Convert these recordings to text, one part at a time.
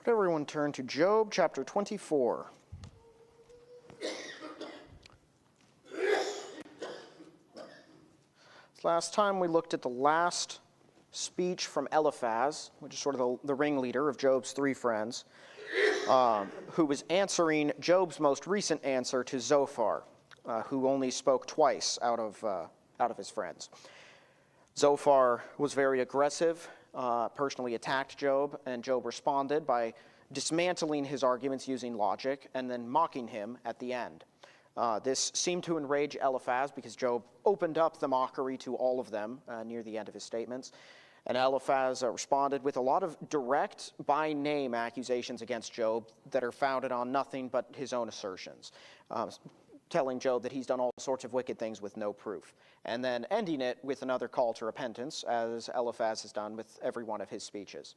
Would everyone turn to Job chapter 24. Last time we looked at the last speech from Eliphaz, which is sort of the ringleader of Job's three friends, who was answering Job's most recent answer to Zophar, who only spoke twice out of his friends. Zophar was very aggressive, personally attacked Job, and Job responded by dismantling his arguments using logic and then mocking him at the end. This seemed to enrage Eliphaz because Job opened up the mockery to all of them near the end of his statements. And Eliphaz responded with a lot of direct, by-name accusations against Job that are founded on nothing but his own assertions, telling Job that he's done all sorts of wicked things with no proof, and then ending it with another call to repentance, as Eliphaz has done with every one of his speeches.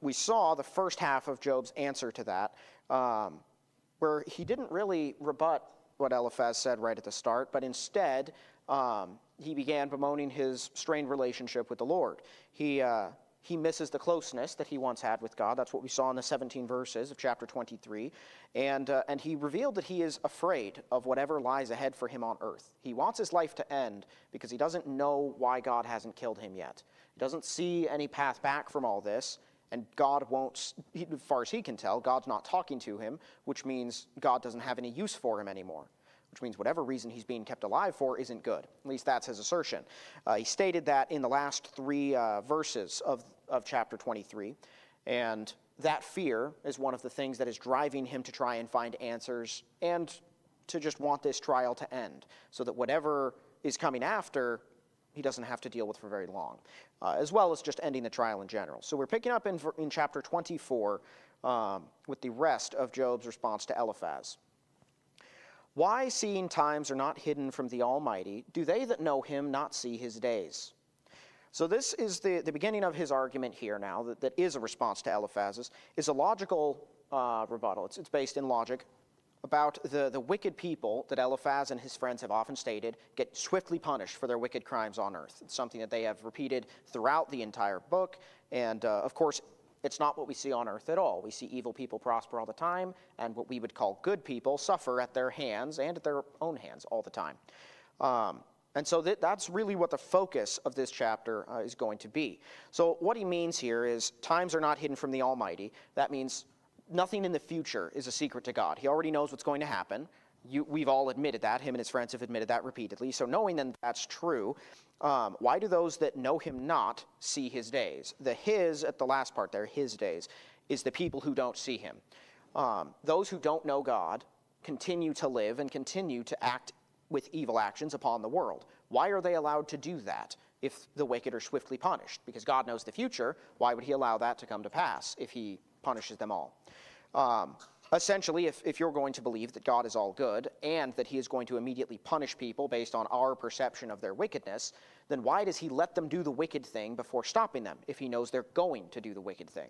We saw the first half of Job's answer to that, where he didn't really rebut what Eliphaz said right at the start, but instead he began bemoaning his strained relationship with the Lord. He misses the closeness that he once had with God. That's what we saw in the 17 verses of chapter 23. And he revealed that he is afraid of whatever lies ahead for him on earth. He wants his life to end because he doesn't know why God hasn't killed him yet. He doesn't see any path back from all this. And God won't, as far as he can tell, God's not talking to him, which means God doesn't have any use for him anymore, which means whatever reason he's being kept alive for isn't good. At least that's his assertion. He stated that in the last three verses of chapter 23, and that fear is one of the things that is driving him to try and find answers and to just want this trial to end, so that whatever is coming after, he doesn't have to deal with for very long, as well as just ending the trial in general. So we're picking up in chapter 24 with the rest of Job's response to Eliphaz. Why, seeing times are not hidden from the Almighty, do they that know him not see his days? So this is the beginning of his argument here now, that is a response to Eliphaz's, is a logical rebuttal. It's based in logic about the wicked people that Eliphaz and his friends have often stated get swiftly punished for their wicked crimes on earth. It's something that they have repeated throughout the entire book, and of course, it's not what we see on earth at all. We see evil people prosper all the time, and what we would call good people suffer at their hands and at their own hands all the time. And so that's really what the focus of this chapter is going to be. So what he means here is times are not hidden from the Almighty. That means nothing in the future is a secret to God. He already knows what's going to happen. We've all admitted that. Him and his friends have admitted that repeatedly. So knowing that that's true, why do those that know him not see his days? The his at the last part there, his days, is the people who don't see him. Those who don't know God continue to live and continue to act with evil actions upon the world. Why are they allowed to do that if the wicked are swiftly punished? Because God knows the future. Why would he allow that to come to pass if he punishes them all? Essentially, if you're going to believe that God is all good and that he is going to immediately punish people based on our perception of their wickedness, then why does he let them do the wicked thing before stopping them if he knows they're going to do the wicked thing?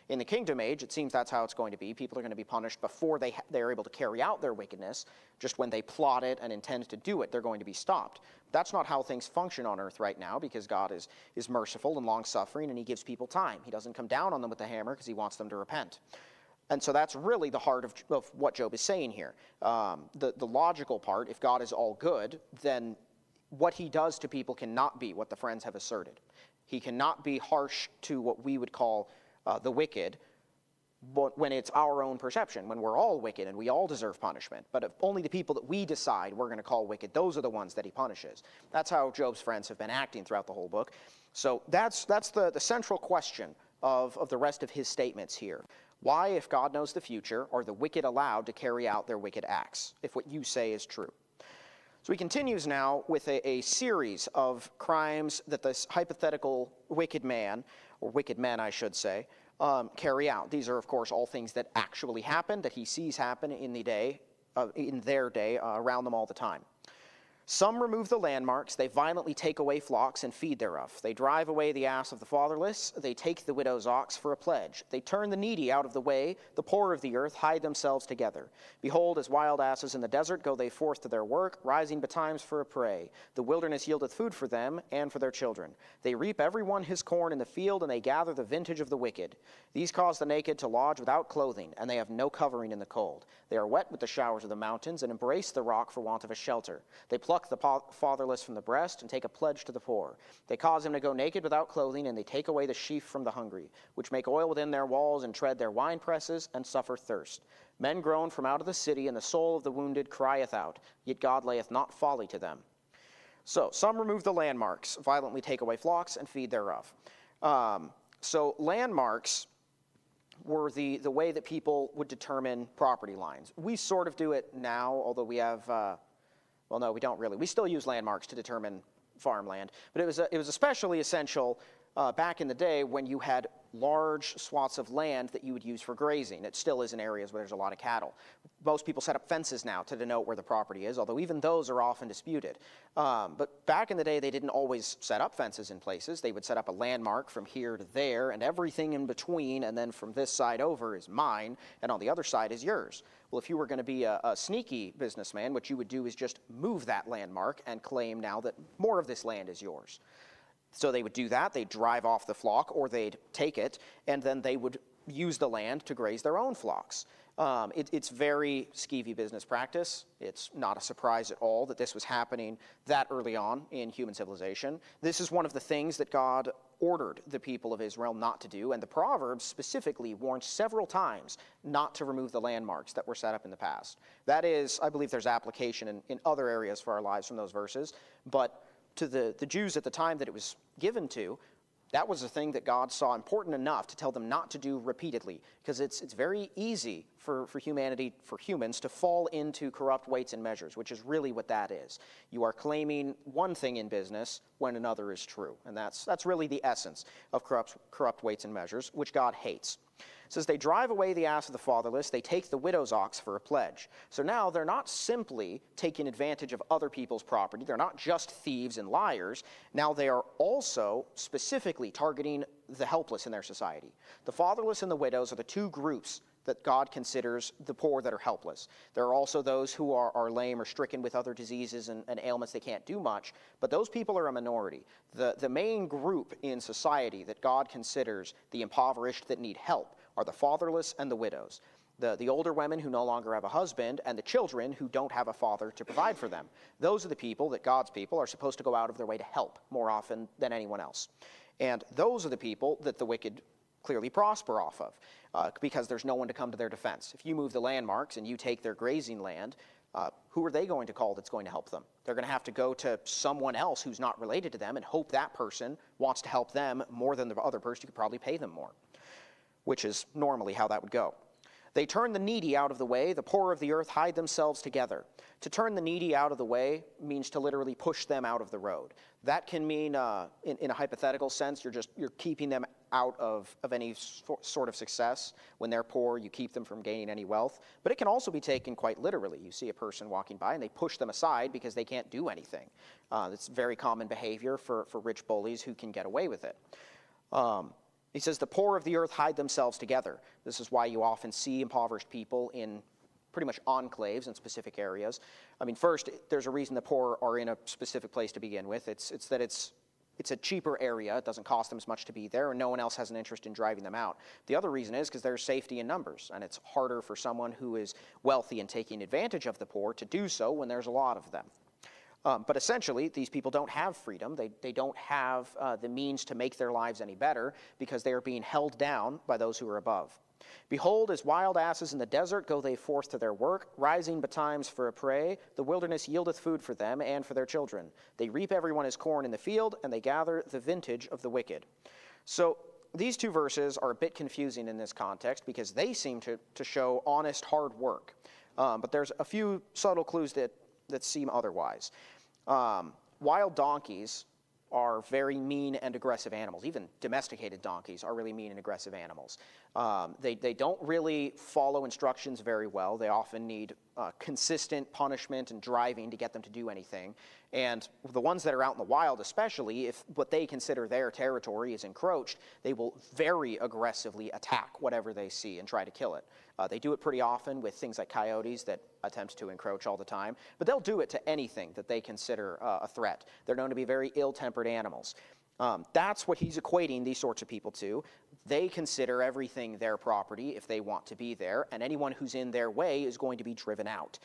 In the kingdom age, it seems that's how it's going to be. People are going to be punished before they're able to carry out their wickedness. Just when they plot it and intend to do it, they're going to be stopped. That's not how things function on earth right now, because God is merciful and long-suffering, and he gives people time. He doesn't come down on them with the hammer because he wants them to repent. And so that's really the heart of what Job is saying here. The logical part, if God is all good, then what he does to people cannot be what the friends have asserted. He cannot be harsh to what we would call the wicked, but when it's our own perception, when we're all wicked and we all deserve punishment. But if only the people that we decide we're going to call wicked, those are the ones that he punishes. That's how Job's friends have been acting throughout the whole book. So that's the central question of the rest of his statements here. Why, if God knows the future, are the wicked allowed to carry out their wicked acts, if what you say is true? So he continues now with a series of crimes that this hypothetical wicked man, or wicked men I should say, carry out. These are, of course, all things that actually happen, that he sees happen in their day, around them all the time. Some remove the landmarks, they violently take away flocks and feed thereof. They drive away the ass of the fatherless, they take the widow's ox for a pledge. They turn the needy out of the way, the poor of the earth hide themselves together. Behold, as wild asses in the desert go they forth to their work, rising betimes for a prey. The wilderness yieldeth food for them and for their children. They reap every one his corn in the field, and they gather the vintage of the wicked. These cause the naked to lodge without clothing, and they have no covering in the cold. They are wet with the showers of the mountains, and embrace the rock for want of a shelter. They pluck the fatherless from the breast, and take a pledge to the poor. They cause him to go naked without clothing, and they take away the sheaf from the hungry, which make oil within their walls, and tread their wine presses, and suffer thirst. Men groan from out of the city, and the soul of the wounded crieth out, yet God layeth not folly to them. So, some remove the landmarks, violently take away flocks, and feed thereof. So landmarks were the way that people would determine property lines. We sort of do it now, although we have... well, no, we don't really. We still use landmarks to determine farmland, but it was especially essential back in the day when you had large swaths of land that you would use for grazing. It still is in areas where there's a lot of cattle. Most people set up fences now to denote where the property is, although even those are often disputed. But back in the day, they didn't always set up fences in places. They would set up a landmark from here to there, and everything in between, and then from this side over is mine, and on the other side is yours. Well, if you were going to be a sneaky businessman, what you would do is just move that landmark and claim now that more of this land is yours. So they would do that. They'd drive off the flock, or they'd take it, and then they would use the land to graze their own flocks. It's very skeevy business practice. It's not a surprise at all that this was happening that early on in human civilization. This is one of the things that God ordered the people of Israel not to do, and the Proverbs specifically warned several times not to remove the landmarks that were set up in the past. That is, I believe there's application in other areas for our lives from those verses, but to the Jews at the time that it was given to, that was a thing that God saw important enough to tell them not to do repeatedly, because it's very easy for humans to fall into corrupt weights and measures, which is really what that is. You are claiming one thing in business when another is true, and that's really the essence of corrupt weights and measures, which God hates. It says, they drive away the ass of the fatherless, they take the widow's ox for a pledge. So now they're not simply taking advantage of other people's property. They're not just thieves and liars. Now they are also specifically targeting the helpless in their society. The fatherless and the widows are the two groups that God considers the poor that are helpless. There are also those who are lame or stricken with other diseases and ailments they can't do much, but those people are a minority. The main group in society that God considers the impoverished that need help are the fatherless and the widows. The older women who no longer have a husband, and the children who don't have a father to provide for them. Those are the people that God's people are supposed to go out of their way to help more often than anyone else. And those are the people that the wicked clearly prosper off of, because there's no one to come to their defense. If you move the landmarks and you take their grazing land, who are they going to call that's going to help them? They're going to have to go to someone else who's not related to them and hope that person wants to help them more than the other person who could probably pay them more, which is normally how that would go. They turn the needy out of the way, the poor of the earth hide themselves together. To turn the needy out of the way means to literally push them out of the road. That can mean, in a hypothetical sense, you're keeping them out of any sort of success. When they're poor, you keep them from gaining any wealth. But it can also be taken quite literally. You see a person walking by and they push them aside because they can't do anything. It's very common behavior for rich bullies who can get away with it. He says, the poor of the earth hide themselves together. This is why you often see impoverished people in pretty much enclaves in specific areas. I mean, first, there's a reason the poor are in a specific place to begin with. It's that it's a cheaper area. It doesn't cost them as much to be there, and no one else has an interest in driving them out. The other reason is because there's safety in numbers, and it's harder for someone who is wealthy and taking advantage of the poor to do so when there's a lot of them. But essentially, these people don't have freedom. They don't have the means to make their lives any better because they are being held down by those who are above. Behold, as wild asses in the desert go they forth to their work, rising betimes for a prey. The wilderness yieldeth food for them and for their children. They reap everyone his corn in the field, and they gather the vintage of the wicked. So these two verses are a bit confusing in this context because they seem to show honest, hard work. But there's a few subtle clues that seem otherwise. Wild donkeys are very mean and aggressive animals. Even domesticated donkeys are really mean and aggressive animals. They don't really follow instructions very well. They often need consistent punishment and driving to get them to do anything. And the ones that are out in the wild especially, if what they consider their territory is encroached, they will very aggressively attack whatever they see and try to kill it. They do it pretty often with things like coyotes that attempt to encroach all the time, but they'll do it to anything that they consider a threat. They're known to be very ill-tempered animals. That's what he's equating these sorts of people to. They consider everything their property if they want to be there, and anyone who's in their way is going to be driven out.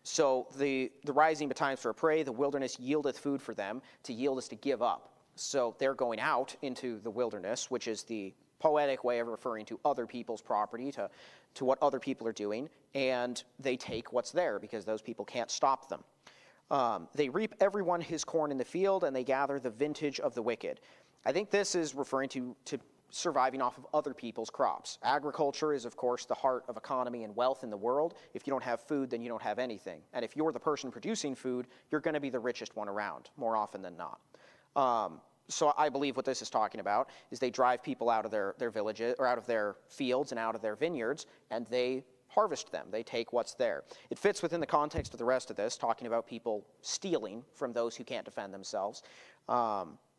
So the rising betimes for a prey, the wilderness yieldeth food for them. To yield is to give up. So they're going out into the wilderness, which is the poetic way of referring to other people's property, to what other people are doing, and they take what's there because those people can't stop them. They reap everyone his corn in the field, and they gather the vintage of the wicked. I think this is referring to surviving off of other people's crops. Agriculture is, of course, the heart of economy and wealth in the world. If you don't have food, then you don't have anything. And if you're the person producing food, you're going to be the richest one around, more often than not. So I believe what this is talking about is they drive people out of their villages, or out of their fields and out of their vineyards, and they harvest them. They take what's there. It fits within the context of the rest of this, talking about people stealing from those who can't defend themselves.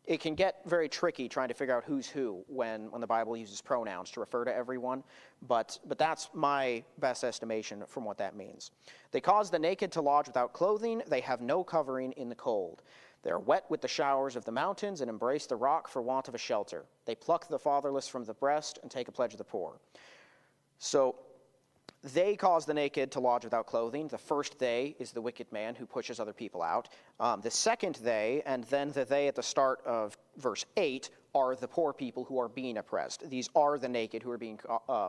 It can get very tricky trying to figure out who's who when the Bible uses pronouns to refer to everyone, but that's my best estimation from what that means. They cause the naked to lodge without clothing. They have no covering in the cold. They are wet with the showers of the mountains and embrace the rock for want of a shelter. They pluck the fatherless from the breast and take a pledge of the poor. So they cause the naked to lodge without clothing. The first they is the wicked man who pushes other people out. The second they, and then the they at the start of verse 8, are the poor people who are being oppressed. These are the naked who are being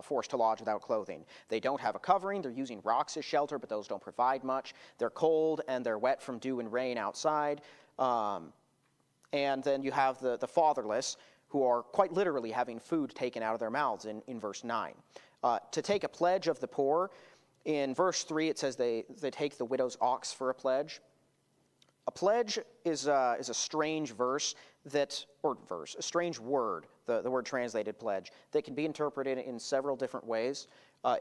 forced to lodge without clothing. They don't have a covering. They're using rocks as shelter, but those don't provide much. They're cold and they're wet from dew and rain outside. And then you have the fatherless, who are quite literally having food taken out of their mouths in verse 9. To take a pledge of the poor, in verse 3 it says they take the widow's ox for a pledge. A pledge is a strange a strange word, the word translated pledge, that can be interpreted in several different ways.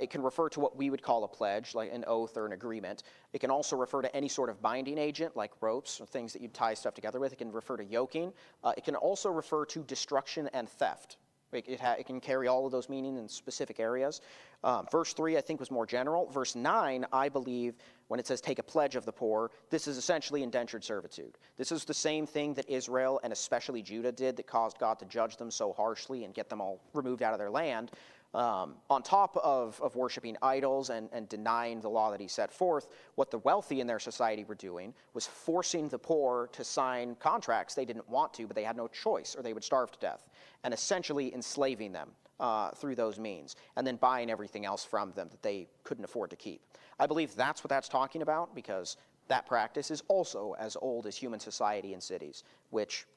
It can refer to what we would call a pledge, like an oath or an agreement. It can also refer to any sort of binding agent, like ropes or things that you tie stuff together with. It can refer to yoking. It can also refer to destruction and theft. It can carry all of those meanings in specific areas. Verse 3, I think, was more general. Verse 9, I believe, when it says take a pledge of the poor, this is essentially indentured servitude. This is the same thing that Israel and especially Judah did that caused God to judge them so harshly and get them all removed out of their land. On top of worshiping idols and denying the law that he set forth, what the wealthy in their society were doing was forcing the poor to sign contracts they didn't want to, but they had no choice, or they would starve to death, and essentially enslaving them through those means, and then buying everything else from them that they couldn't afford to keep. I believe that's what that's talking about, because that practice is also as old as human society in cities, which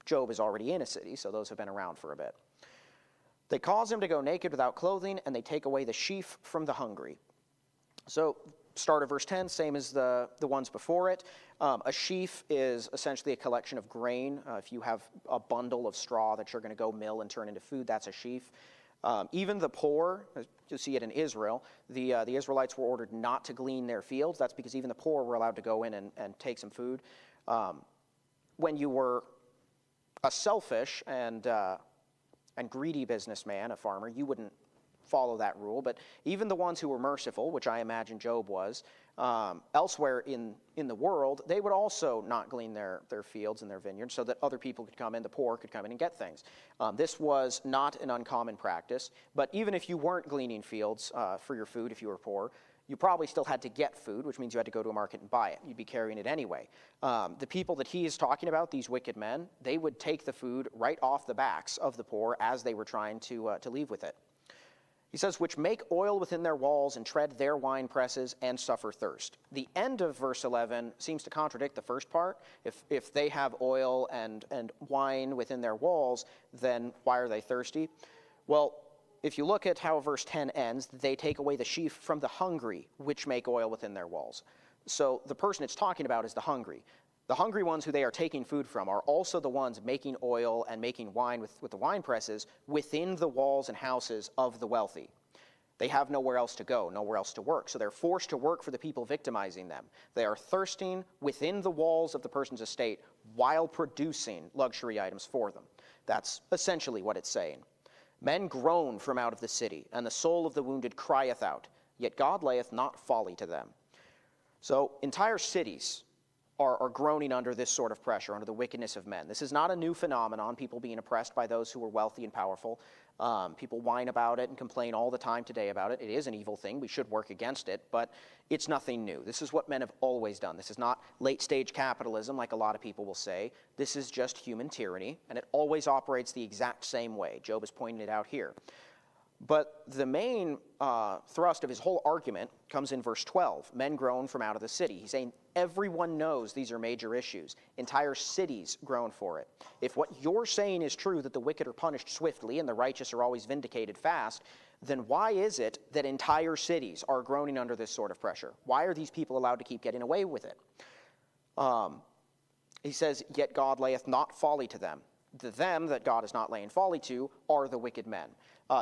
Job is already in a city, so those have been around for a bit. They cause him to go naked without clothing, and they take away the sheaf from the hungry. So, start of verse 10, same as the ones before it. A sheaf is essentially a collection of grain. If you have a bundle of straw that you're going to go mill and turn into food, that's a sheaf. Even the poor, you'll see it in Israel, the Israelites were ordered not to glean their fields. That's because even the poor were allowed to go in and take some food. When you were a selfish and greedy businessman, a farmer, you wouldn't follow that rule. But even the ones who were merciful, which I imagine Job was, elsewhere in the world, they would also not glean their fields and their vineyards so that other people could come in, the poor could come in and get things. This was not an uncommon practice, but even if you weren't gleaning fields for your food, if you were poor, you probably still had to get food, which means you had to go to a market and buy it. You'd be carrying it anyway. The people that he is talking about, these wicked men, they would take the food right off the backs of the poor as they were trying to leave with it. He says, which make oil within their walls and tread their wine presses and suffer thirst. The end of verse 11 seems to contradict the first part. If they have oil and wine within their walls, then why are they thirsty? Well, if you look at how verse 10 ends, they take away the sheaf from the hungry, which make oil within their walls. So the person it's talking about is the hungry. The hungry ones who they are taking food from are also the ones making oil and making wine with the wine presses within the walls and houses of the wealthy. They have nowhere else to go, nowhere else to work, so they're forced to work for the people victimizing them. They are thirsting within the walls of the person's estate while producing luxury items for them. That's essentially what it's saying. Men groan from out of the city, and the soul of the wounded crieth out, yet God layeth not folly to them. So entire cities are groaning under this sort of pressure, under the wickedness of men. This is not a new phenomenon, people being oppressed by those who are wealthy and powerful. People whine about it and complain all the time today about it. It is an evil thing. We should work against it, but it's nothing new. This is what men have always done. This is not late-stage capitalism, like a lot of people will say. This is just human tyranny, and it always operates the exact same way. Job has pointed it out here. But the main thrust of his whole argument comes in verse 12. Men groan from out of the city. He's saying everyone knows these are major issues. Entire cities groan for it. If what you're saying is true, that the wicked are punished swiftly and the righteous are always vindicated fast, then why is it that entire cities are groaning under this sort of pressure? Why are these people allowed to keep getting away with it? He says, yet God layeth not folly to them. The them that God is not laying folly to are the wicked men.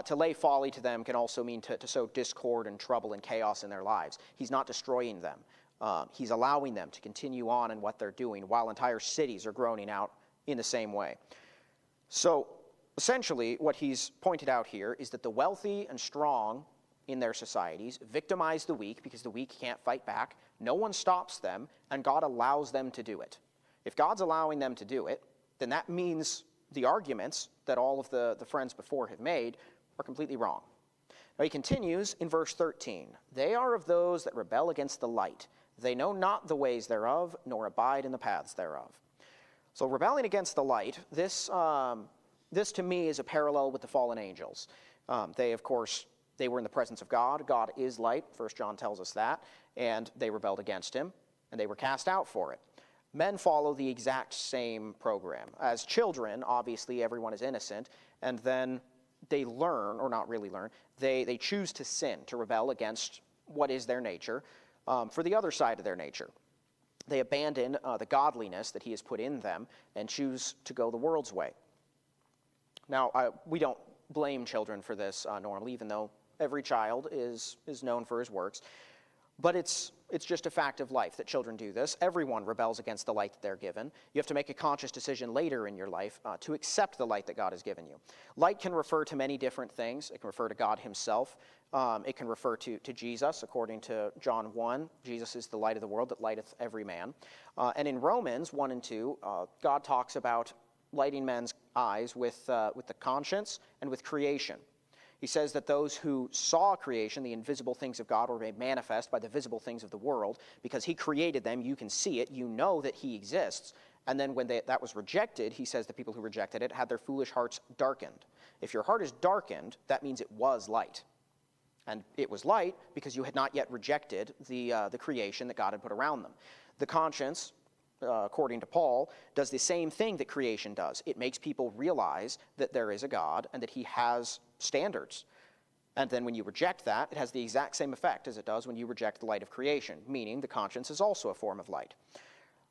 To lay folly to them can also mean to sow discord and trouble and chaos in their lives. He's not destroying them. He's allowing them to continue on in what they're doing while entire cities are groaning out in the same way. So essentially what he's pointed out here is that the wealthy and strong in their societies victimize the weak because the weak can't fight back. No one stops them, and God allows them to do it. If God's allowing them to do it, then that means the arguments that all of the friends before have made are completely wrong. Now he continues in verse 13. They are of those that rebel against the light. They know not the ways thereof, nor abide in the paths thereof. So rebelling against the light, this to me is a parallel with the fallen angels. They, of course, they were in the presence of God. God is light, 1 John tells us that, and they rebelled against him, and they were cast out for it. Men follow the exact same program. As children, obviously, everyone is innocent, and then they learn, or not really learn, they choose to sin, to rebel against what is their nature, for the other side of their nature. They abandon the godliness that he has put in them and choose to go the world's way. Now, we don't blame children for this normally, even though every child is known for his works. But it's just a fact of life that children do this. Everyone rebels against the light that they're given. You have to make a conscious decision later in your life to accept the light that God has given you. Light can refer to many different things. It can refer to God himself. It can refer to Jesus, according to John 1. Jesus is the light of the world that lighteth every man. And in Romans 1 and 2, God talks about lighting men's eyes with the conscience and with creation. He says that those who saw creation, the invisible things of God, were made manifest by the visible things of the world. Because he created them, you can see it, you know that he exists. And then when that was rejected, he says the people who rejected it had their foolish hearts darkened. If your heart is darkened, that means it was light. And it was light because you had not yet rejected the creation that God had put around them. The conscience, according to Paul, does the same thing that creation does. It makes people realize that there is a God and that he has standards. And then when you reject that, it has the exact same effect as it does when you reject the light of creation, meaning the conscience is also a form of light.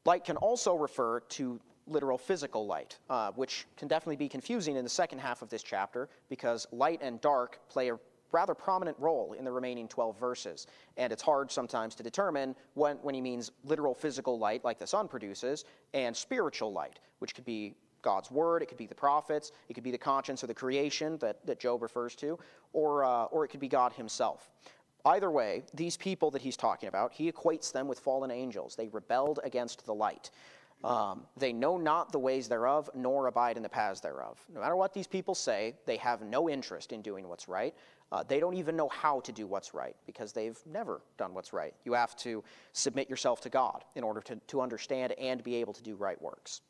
Light can also refer to literal physical light, which can definitely be confusing in the second half of this chapter because light and dark play a rather prominent role in the remaining 12 verses. And it's hard sometimes to determine when he means literal physical light, like the sun produces, and spiritual light, which could be God's word, it could be the prophets, it could be the conscience or the creation that Job refers to, or it could be God himself. Either way, these people that he's talking about, he equates them with fallen angels. They rebelled against the light. They know not the ways thereof, nor abide in the paths thereof. No matter what these people say, they have no interest in doing what's right. They don't even know how to do what's right because they've never done what's right. You have to submit yourself to God in order to understand and be able to do right works.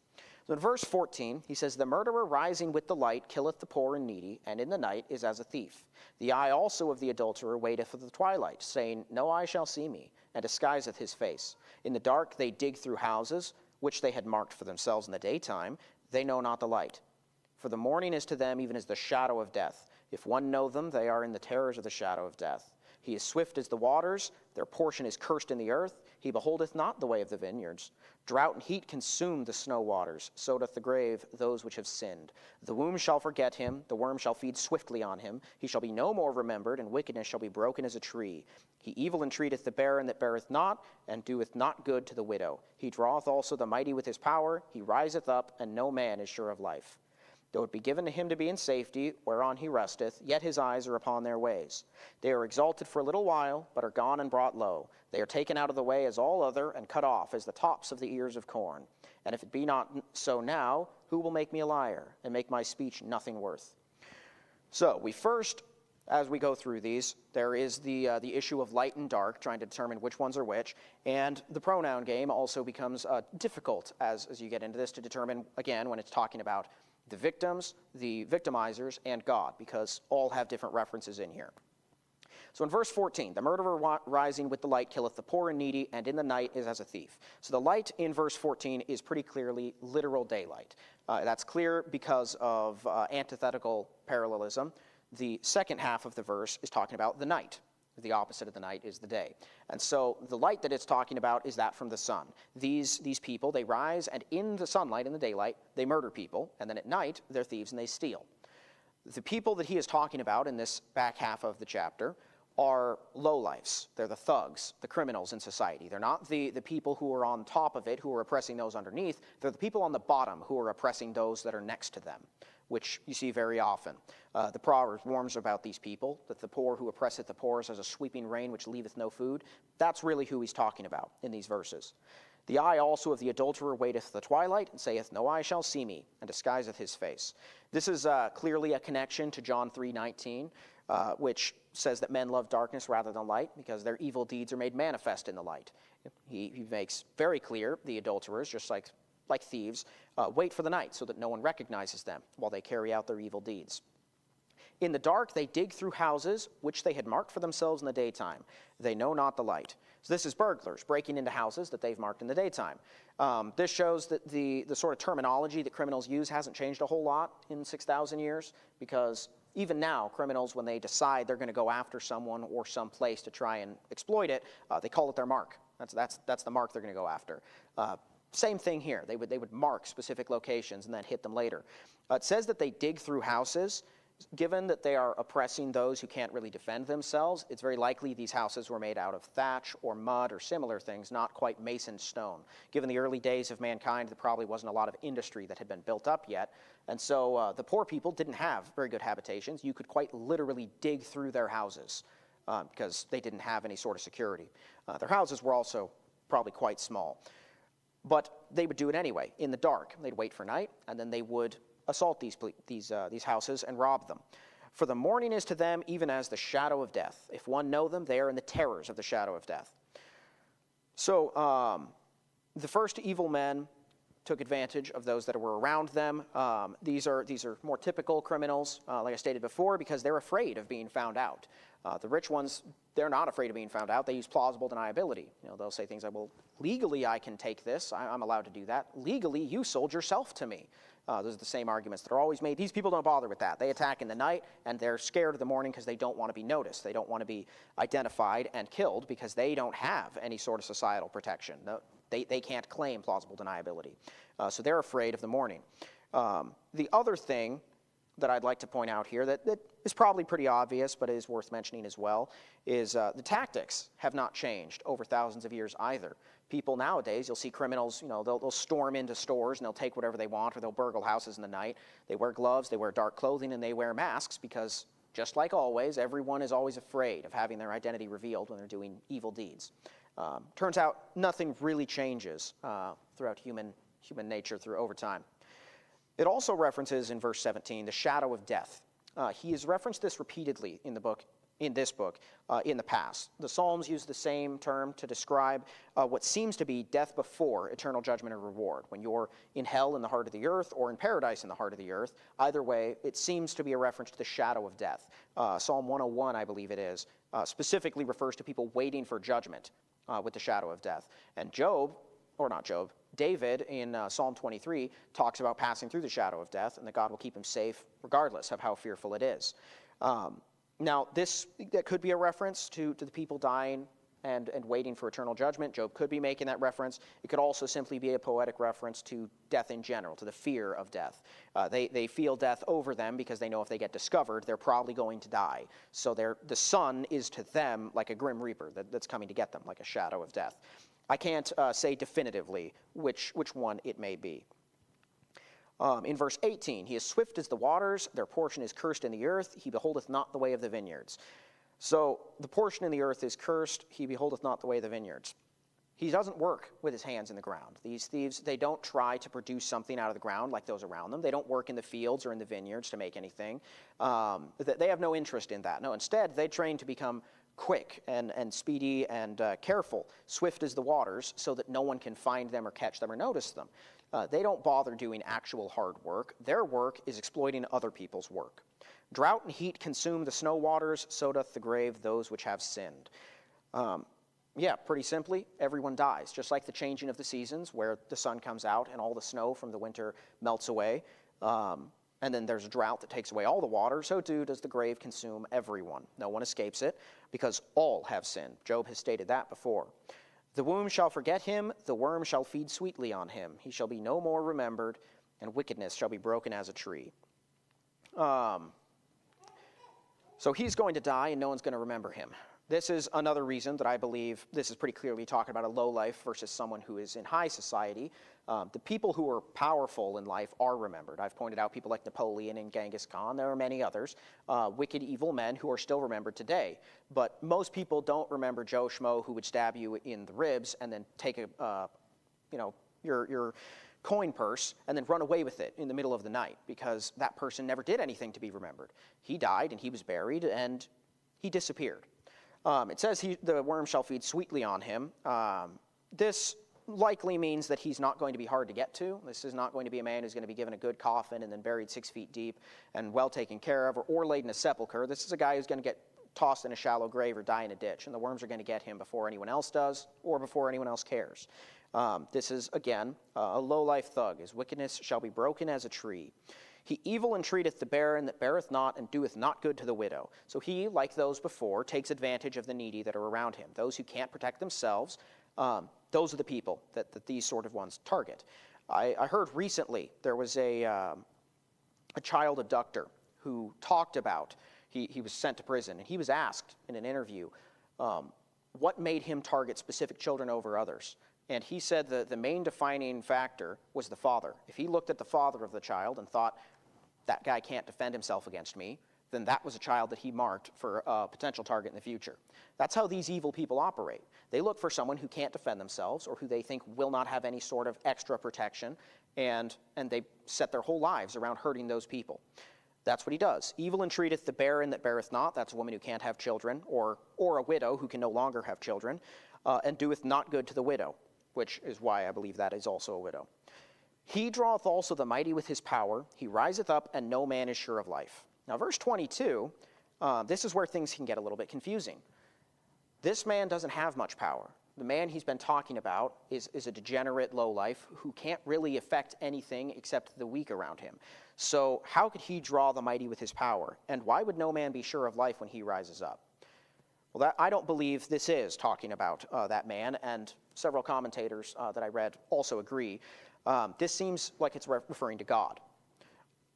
So in verse 14, he says, the murderer rising with the light killeth the poor and needy, and in the night is as a thief. The eye also of the adulterer waiteth for the twilight, saying, no eye shall see me, and disguiseth his face. In the dark they dig through houses, which they had marked for themselves in the daytime. They know not the light. For the morning is to them even as the shadow of death. If one know them, they are in the terrors of the shadow of death. He is swift as the waters. Their portion is cursed in the earth. He beholdeth not the way of the vineyards. Drought and heat consume the snow waters. So doth the grave those which have sinned. The womb shall forget him. The worm shall feed swiftly on him. He shall be no more remembered, and wickedness shall be broken as a tree. He evil entreateth the barren that beareth not, and doeth not good to the widow. He draweth also the mighty with his power. He riseth up, and no man is sure of life. Though it be given to him to be in safety, whereon he resteth, yet his eyes are upon their ways. They are exalted for a little while, but are gone and brought low. They are taken out of the way as all other, and cut off as the tops of the ears of corn. And if it be not so now, who will make me a liar, and make my speech nothing worth? So we first, as we go through these, there is the issue of light and dark, trying to determine which ones are which, and the pronoun game also becomes difficult as you get into this to determine, again, when it's talking about the victims, the victimizers, and God, because all have different references in here. So in verse 14, the murderer rising with the light killeth the poor and needy, and in the night is as a thief. So the light in verse 14 is pretty clearly literal daylight. That's clear because of antithetical parallelism. The second half of the verse is talking about the night. The opposite of the night is the day. And so the light that it's talking about is that from the sun. These people, they rise, and in the sunlight, in the daylight, they murder people, and then at night, they're thieves and they steal. The people that he is talking about in this back half of the chapter are lowlifes. They're the thugs, the criminals in society. They're not the people who are on top of it, who are oppressing those underneath. They're the people on the bottom who are oppressing those that are next to them, which you see very often. The Proverbs warns about these people, that the poor who oppresseth the poor is as a sweeping rain which leaveth no food. That's really who he's talking about in these verses. The eye also of the adulterer waiteth the twilight, and saith, No eye shall see me, and disguiseth his face. This is clearly a connection to John 3:19, which says that men love darkness rather than light, because their evil deeds are made manifest in the light. He makes very clear the adulterers, just like thieves, wait for the night so that no one recognizes them while they carry out their evil deeds. In the dark they dig through houses which they had marked for themselves in the daytime. They know not the light. So this is burglars breaking into houses that they've marked in the daytime. This shows that the sort of terminology that criminals use hasn't changed a whole lot in 6,000 years, because even now, criminals, when they decide they're going to go after someone or some place to try and exploit it, they call it their mark. That's the mark they're going to go after. Same thing here. They would mark specific locations and then hit them later. It says that they dig through houses. Given that they are oppressing those who can't really defend themselves, it's very likely these houses were made out of thatch or mud or similar things, not quite masoned stone. Given the early days of mankind, there probably wasn't a lot of industry that had been built up yet. And so the poor people didn't have very good habitations. You could quite literally dig through their houses because they didn't have any sort of security. Their houses were also probably quite small. But they would do it anyway, in the dark. They'd wait for night, and then they would assault these houses and rob them. For the morning is to them even as the shadow of death. If one know them, they are in the terrors of the shadow of death. So the first evil men took advantage of those that were around them. These are more typical criminals, like I stated before, because they're afraid of being found out. The rich ones, they're not afraid of being found out. They use plausible deniability. They'll say things like, well, legally I can take this. I'm allowed to do that. Legally, you sold yourself to me. Those are the same arguments that are always made. These people don't bother with that. They attack in the night, and they're scared of the morning because they don't want to be noticed. They don't want to be identified and killed because they don't have any sort of societal protection. They can't claim plausible deniability. So they're afraid of the morning. The other thing that I'd like to point out here that is probably pretty obvious, but is worth mentioning as well, is the tactics have not changed over thousands of years either. People nowadays, you'll see criminals, they'll storm into stores and they'll take whatever they want, or they'll burgle houses in the night. They wear gloves, they wear dark clothing, and they wear masks because, just like always, everyone is always afraid of having their identity revealed when they're doing evil deeds. Turns out nothing really changes throughout human nature over time. It also references in verse 17 the shadow of death. He has referenced this repeatedly in this book in the past. The Psalms use the same term to describe what seems to be death before eternal judgment or reward. When you're in hell in the heart of the earth or in paradise in the heart of the earth, either way, it seems to be a reference to the shadow of death. Psalm 101, I believe it is, specifically refers to people waiting for judgment with the shadow of death. And David in Psalm 23 talks about passing through the shadow of death and that God will keep him safe regardless of how fearful it is. Now, that could be a reference to the people dying and waiting for eternal judgment. Job could be making that reference. It could also simply be a poetic reference to death in general, to the fear of death. They feel death over them because they know if they get discovered, they're probably going to die. So the sun is to them like a grim reaper that's coming to get them, like a shadow of death. I can't say definitively which one it may be. In verse 18, he is swift as the waters, their portion is cursed in the earth, he beholdeth not the way of the vineyards. So the portion in the earth is cursed, he beholdeth not the way of the vineyards. He doesn't work with his hands in the ground. These thieves, they don't try to produce something out of the ground like those around them. They don't work in the fields or in the vineyards to make anything. They have no interest in that. No, instead, they train to become quick and speedy and careful, swift as the waters, so that no one can find them or catch them or notice them. They don't bother doing actual hard work. Their work is exploiting other people's work. Drought and heat consume the snow waters, so doth the grave those which have sinned. Pretty simply, everyone dies, just like the changing of the seasons, where the sun comes out and all the snow from the winter melts away. And then there's a drought that takes away all the water, so too does the grave consume everyone. No one escapes it, because all have sinned. Job has stated that before. The womb shall forget him, the worm shall feed sweetly on him. He shall be no more remembered, and wickedness shall be broken as a tree. So he's going to die, and no one's going to remember him. This is another reason that I believe this is pretty clearly talking about a low life versus someone who is in high society. The people who are powerful in life are remembered. I've pointed out people like Napoleon and Genghis Khan. There are many others, wicked, evil men who are still remembered today. But most people don't remember Joe Schmo who would stab you in the ribs and then take your coin purse and then run away with it in the middle of the night, because that person never did anything to be remembered. He died and he was buried and he disappeared. It says the worm shall feed sweetly on him. This likely means that he's not going to be hard to get to. This is not going to be a man who's going to be given a good coffin and then buried 6 feet deep and well taken care of, or laid in a sepulcher. This is a guy who's going to get tossed in a shallow grave or die in a ditch, and the worms are going to get him before anyone else does or before anyone else cares. This is, again, a low-life thug. His wickedness shall be broken as a tree. He evil entreateth the barren that beareth not, and doeth not good to the widow. So he, like those before, takes advantage of the needy that are around him. Those who can't protect themselves, those are the people that these sort of ones target. I heard recently there was a child abductor who talked about, he was sent to prison, and he was asked in an interview what made him target specific children over others. And he said the main defining factor was the father. If he looked at the father of the child and thought, that guy can't defend himself against me, then that was a child that he marked for a potential target in the future. That's how these evil people operate. They look for someone who can't defend themselves or who they think will not have any sort of extra protection, and they set their whole lives around hurting those people. That's what he does. Evil entreateth the barren that beareth not. That's a woman who can't have children, or a widow who can no longer have children, and doeth not good to the widow, which is why I believe that is also a widow. He draweth also the mighty with his power. He riseth up, and no man is sure of life. Now, verse 22, this is where things can get a little bit confusing. This man doesn't have much power. The man he's been talking about is a degenerate lowlife who can't really affect anything except the weak around him. So how could he draw the mighty with his power? And why would no man be sure of life when he rises up? Well, I don't believe this is talking about that man, and several commentators that I read also agree. This seems like it's referring to God.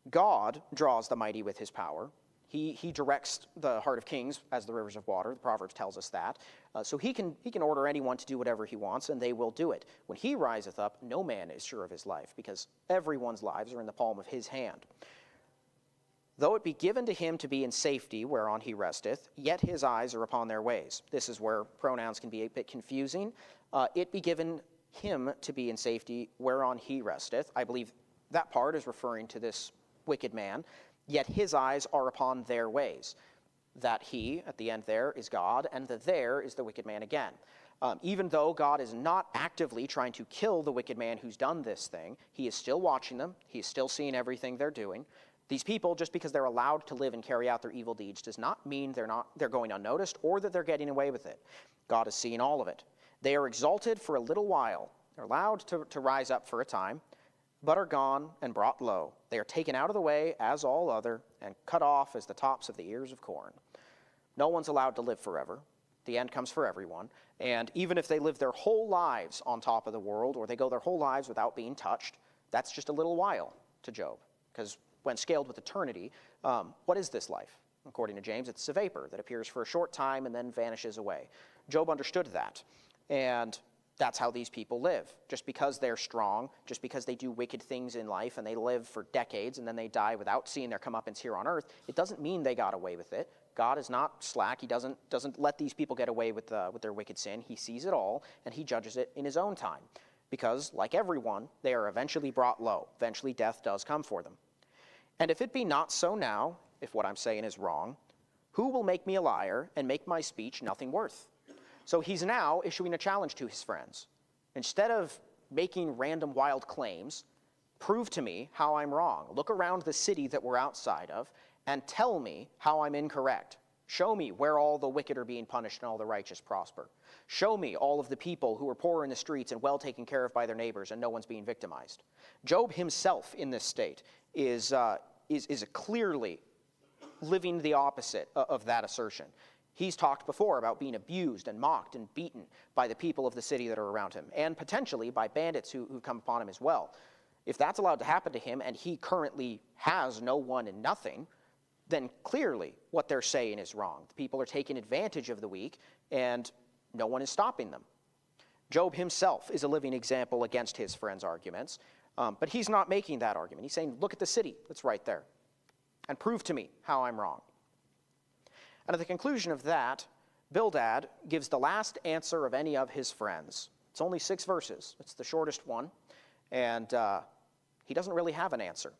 God draws the mighty with his power. He directs the heart of kings as the rivers of water. The Proverbs tells us that. So he can order anyone to do whatever he wants, and they will do it. When he riseth up, no man is sure of his life, because everyone's lives are in the palm of his hand. Though it be given to him to be in safety whereon he resteth, yet his eyes are upon their ways. This is where pronouns can be a bit confusing. It be given him to be in safety whereon he resteth. I believe that part is referring to this wicked man. Yet his eyes are upon their ways. That he, at the end there, is God, and the there is the wicked man again. Even though God is not actively trying to kill the wicked man who's done this thing, he is still watching them. He is still seeing everything they're doing. These people, just because they're allowed to live and carry out their evil deeds, does not mean they're going unnoticed or that they're getting away with it. God is seeing all of it. They are exalted for a little while. They're allowed to rise up for a time, but are gone and brought low. They are taken out of the way as all other, and cut off as the tops of the ears of corn. No one's allowed to live forever. The end comes for everyone. And even if they live their whole lives on top of the world, or they go their whole lives without being touched, that's just a little while to Job. Because when scaled with eternity, what is this life? According to James, it's a vapor that appears for a short time and then vanishes away. Job understood that. And that's how these people live. Just because they're strong, just because they do wicked things in life and they live for decades and then they die without seeing their comeuppance here on earth, it doesn't mean they got away with it. God is not slack. He doesn't let these people get away with their wicked sin. He sees it all, and he judges it in his own time. Because, like everyone, they are eventually brought low. Eventually, death does come for them. And if it be not so now, if what I'm saying is wrong, who will make me a liar and make my speech nothing worth? So he's now issuing a challenge to his friends. Instead of making random wild claims, prove to me how I'm wrong. Look around the city that we're outside of and tell me how I'm incorrect. Show me where all the wicked are being punished and all the righteous prosper. Show me all of the people who are poor in the streets and well taken care of by their neighbors and no one's being victimized. Job himself in this state is clearly living the opposite of that assertion. He's talked before about being abused and mocked and beaten by the people of the city that are around him, and potentially by bandits who come upon him as well. If that's allowed to happen to him and he currently has no one and nothing, then clearly what they're saying is wrong. The people are taking advantage of the weak, and no one is stopping them. Job himself is a living example against his friends' arguments, but he's not making that argument. He's saying, look at the city that's right there, and prove to me how I'm wrong. And at the conclusion of that, Bildad gives the last answer of any of his friends. It's only 6 verses. It's the shortest one, and he doesn't really have an answer.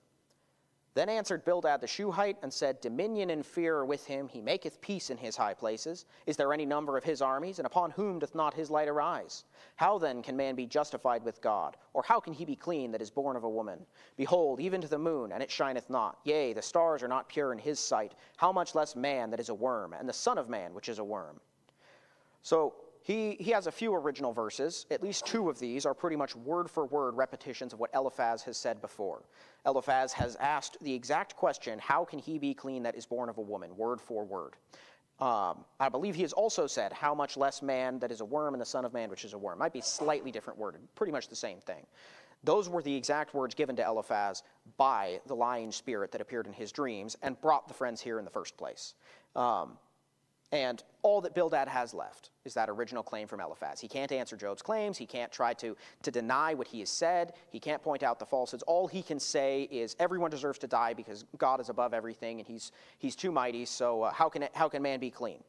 Then answered Bildad the Shuhite and said, Dominion and fear are with him. He maketh peace in his high places. Is there any number of his armies? And upon whom doth not his light arise? How then can man be justified with God? Or how can he be clean that is born of a woman? Behold, even to the moon, and it shineth not. Yea, the stars are not pure in his sight. How much less man that is a worm, and the son of man which is a worm? So he has a few original verses. At least 2 of these are pretty much word-for-word repetitions of what Eliphaz has said before. Eliphaz has asked the exact question, how can he be clean that is born of a woman, word for word. I believe he has also said, how much less man that is a worm and the son of man which is a worm. Might be slightly different worded, pretty much the same thing. Those were the exact words given to Eliphaz by the lying spirit that appeared in his dreams and brought the friends here in the first place. And all that Bildad has left is that original claim from Eliphaz. He can't answer Job's claims. He can't try to deny what he has said. He can't point out the falsehoods. All he can say is everyone deserves to die because God is above everything and he's too mighty, so how can man be clean?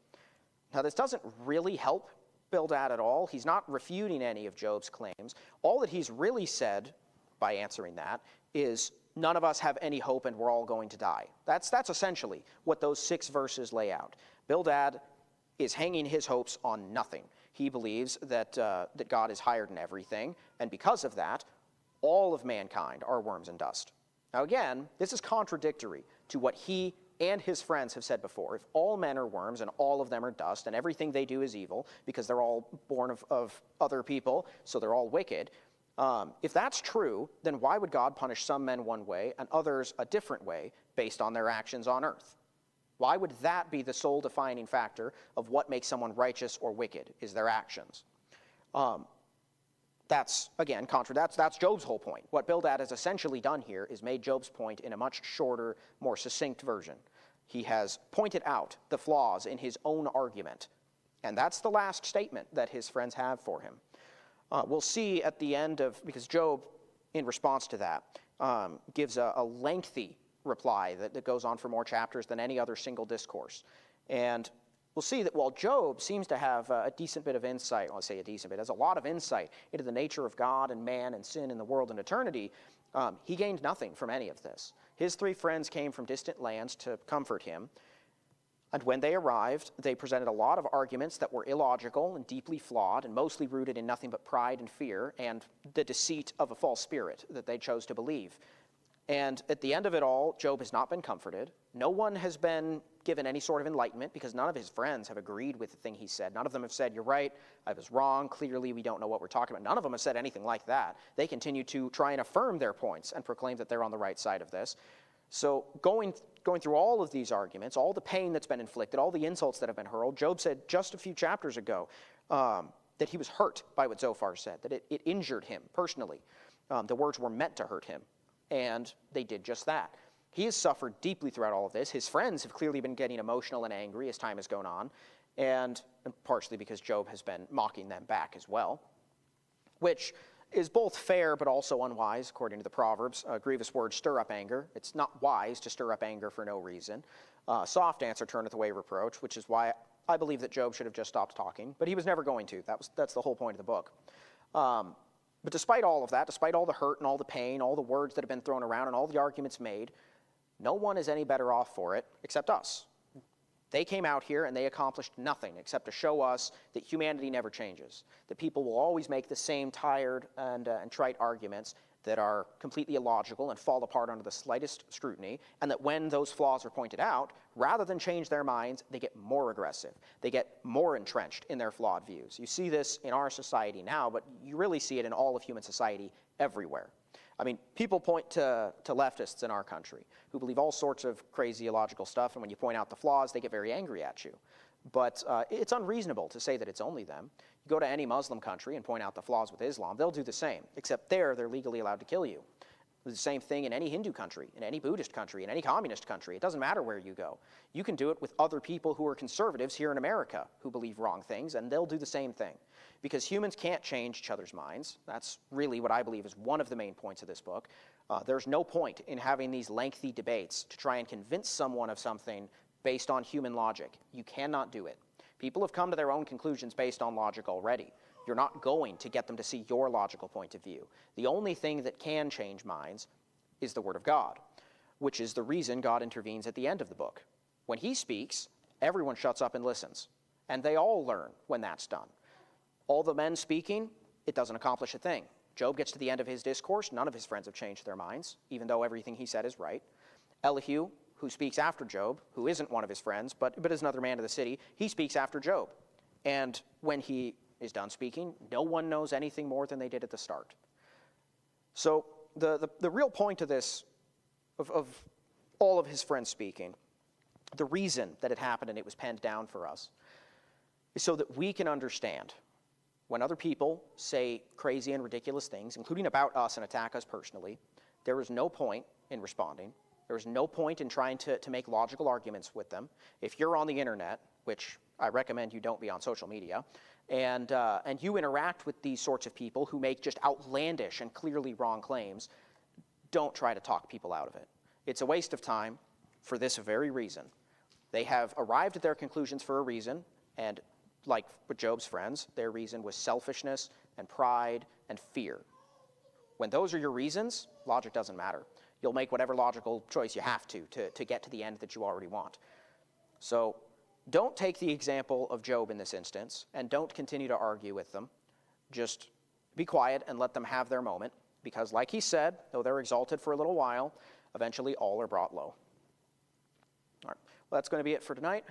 Now, this doesn't really help Bildad at all. He's not refuting any of Job's claims. All that he's really said by answering that is none of us have any hope and we're all going to die. That's essentially what those 6 verses lay out. Bildad is hanging his hopes on nothing. He believes that God is higher than everything, and because of that, all of mankind are worms and dust. Now again, this is contradictory to what he and his friends have said before. If all men are worms and all of them are dust, and everything they do is evil, because they're all born of other people, so they're all wicked, if that's true, then why would God punish some men one way and others a different way based on their actions on earth? Why would that be the sole defining factor of what makes someone righteous or wicked, is their actions? That's, again, that's Job's whole point. What Bildad has essentially done here is made Job's point in a much shorter, more succinct version. He has pointed out the flaws in his own argument, and that's the last statement that his friends have for him. We'll see at the end of, because Job, in response to that, gives a lengthy reply that goes on for more chapters than any other single discourse. And we'll see that while Job seems to have a decent bit of insight, well, I say a decent bit, has a lot of insight into the nature of God and man and sin in the world and eternity, he gained nothing from any of this. His 3 friends came from distant lands to comfort him, and when they arrived, they presented a lot of arguments that were illogical and deeply flawed and mostly rooted in nothing but pride and fear and the deceit of a false spirit that they chose to believe. And at the end of it all, Job has not been comforted. No one has been given any sort of enlightenment because none of his friends have agreed with the thing he said. None of them have said, you're right, I was wrong, clearly we don't know what we're talking about. None of them have said anything like that. They continue to try and affirm their points and proclaim that they're on the right side of this. So going going through all of these arguments, all the pain that's been inflicted, all the insults that have been hurled, Job said just a few chapters ago that he was hurt by what Zophar said, that it injured him personally. The words were meant to hurt him, and they did just that. He has suffered deeply throughout all of this. His friends have clearly been getting emotional and angry as time has gone on, and partially because Job has been mocking them back as well, which is both fair but also unwise, according to the Proverbs. Grievous words stir up anger. It's not wise to stir up anger for no reason. Soft answer turneth away reproach, which is why I believe that Job should have just stopped talking, but he was never going to. That's the whole point of the book. But despite all of that, despite all the hurt and all the pain, all the words that have been thrown around and all the arguments made, no one is any better off for it except us. They came out here and they accomplished nothing except to show us that humanity never changes, that people will always make the same tired and trite arguments that are completely illogical and fall apart under the slightest scrutiny, and that when those flaws are pointed out, rather than change their minds, they get more aggressive. They get more entrenched in their flawed views. You see this in our society now, but you really see it in all of human society everywhere. I mean, people point to leftists in our country who believe all sorts of crazy illogical stuff, and when you point out the flaws, they get very angry at you. But it's unreasonable to say that it's only them. You go to any Muslim country and point out the flaws with Islam, they'll do the same, except they're legally allowed to kill you. The same thing in any Hindu country, in any Buddhist country, in any communist country. It doesn't matter where you go. You can do it with other people who are conservatives here in America who believe wrong things, and they'll do the same thing. Because humans can't change each other's minds. That's really what I believe is one of the main points of this book. There's no point in having these lengthy debates to try and convince someone of something based on human logic. You cannot do it. People have come to their own conclusions based on logic already. You're not going to get them to see your logical point of view. The only thing that can change minds is the Word of God, which is the reason God intervenes at the end of the book. When he speaks, everyone shuts up and listens, and they all learn when that's done. All the men speaking, it doesn't accomplish a thing. Job gets to the end of his discourse, none of his friends have changed their minds, even though everything he said is right. Elihu, who speaks after Job, who isn't one of his friends, but is another man of the city, he speaks after Job. And when he is done speaking, no one knows anything more than they did at the start. So the real point of this, of all of his friends speaking, the reason that it happened and it was penned down for us, is so that we can understand when other people say crazy and ridiculous things, including about us and attack us personally, there is no point in responding. There is no point in trying to make logical arguments with them. If you're on the internet, which I recommend you don't be on social media, and you interact with these sorts of people who make just outlandish and clearly wrong claims, don't try to talk people out of it. It's a waste of time for this very reason. They have arrived at their conclusions for a reason, and like with Job's friends, their reason was selfishness and pride and fear. When those are your reasons, logic doesn't matter. You'll make whatever logical choice you have to get to the end that you already want. So don't take the example of Job in this instance, and don't continue to argue with them. Just be quiet and let them have their moment, because like he said, though they're exalted for a little while, eventually all are brought low. All right, well, that's going to be it for tonight.